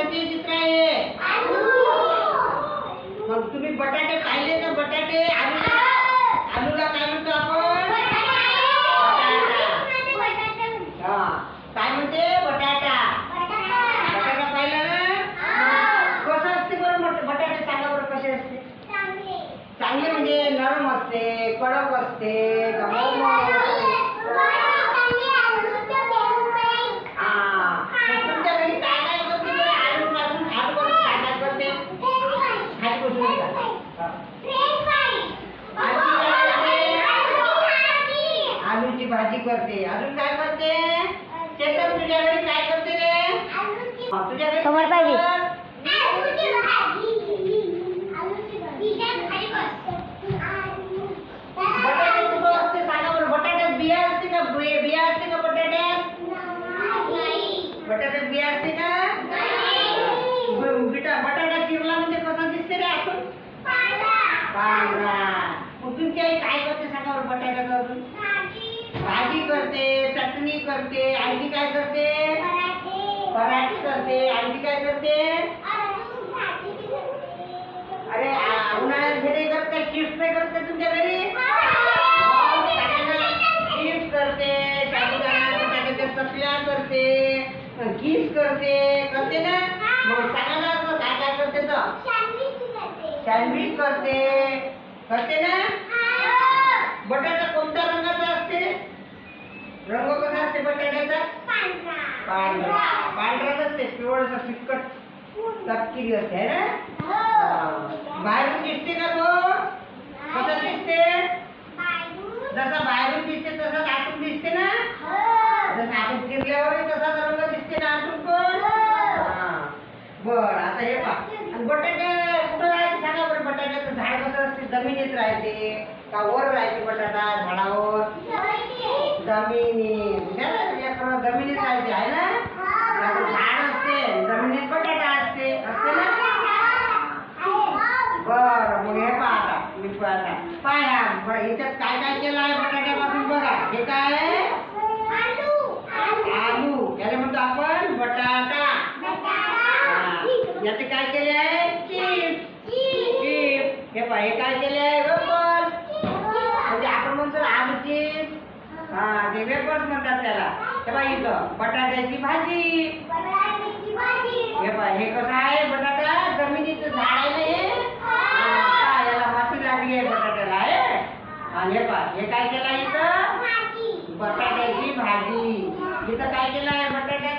कशाचे चित्र आहे? मग तुम्ही बटाटे पाहिले ना? बटाटे आलूला काय म्हणतो आपण? हा, काय म्हणते? बटाटा. बटाटा पाहिला ना? कसं असते बरं बटाटे? सांगा बरं कसे असते? चांगले म्हणजे नरम असते, कडक असते, मऊ असते. तुमच्या घरी काय काय करते बरं? आलू पासून आलू पासून काय काय करते? आलूची भाजी करते. अजून काय करते? चेतन तुझ्या घरी काय करते रे? तुझ्या घरी समोर पाहिजे. बटाटे कुठं असते सांगा बरं? बटाट्यात बिया असते का? बिया असते का बटाट्यात? बटाट्यात बिया असते का? बटाटा चिरला म्हणजे कसा दिसते रे आपण? पांढरा. मग तुमची आई काय करते सांगा बरं बटाट्याचं? अजून भाजी करते, चटणी करते, आणखी काय करते? पराठे करते, आणखी काय करते? अरे उन्हाळ्यात घरी करते, चिप्स नाही करते तुमच्या घरी? चिप्स करते, साबुदाणा बटाट्याच्या चकल्या करते, कीस करते ना? मग सांगा ना काय काय करते? तर सँडविच करते ना? बटाटा कोणत्या रंगाचा असते? रंग कसा असते बटाट्याचा? पांढराच असते, पिवळसा फिक्कट तपकिरी असते है ना? बाहेरून दिसते का तो? कसा दिसते? जसा बाहेरून दिसते तसाच आतून दिसते ना? जसं आपण चिरल्यावर तसाच रंग दिसते ना आतून पण? बर, आता हे पहा. आणि बटाटे कुठं राहते सांगा बरं? बटाट्याचं झाड कसं असते? जमिनीत राहते का वर राहते बटाटा झाडावर? जमिनीत. जमिनीत राहते आहे ना? झाड असते, जमिनीत बटाटा असते ना? बर, मग हे पहा आता मी पाया ह्याच्यात काय काय केलं आहे बटाट्यापासून बघा. हे काय आहे? आलू. याला म्हणतो आपण बटाटा. याचे काय केले आहे? चिप्स. हे पहा, हे काय केले आहे? वेफर्स. म्हणजे आपण म्हणतो आलू चिप्स. हा, ते वेफर्स म्हणतात त्याला. हे पहा इथं बटाट्याची भाजी. हे पहा, हे कसं आहे? बटाटा जमिनीचं झाड आहे ना हे? याला माती लागली आहे बटाट्याला आहे. आणि हे पहा, हे काय केलं इथं? बटाट्याची भाजी. इथं काय केलं आहे बटाट्याचं?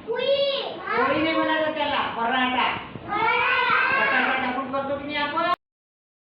पोळी नाही म्हणायचं त्याला, पराठा.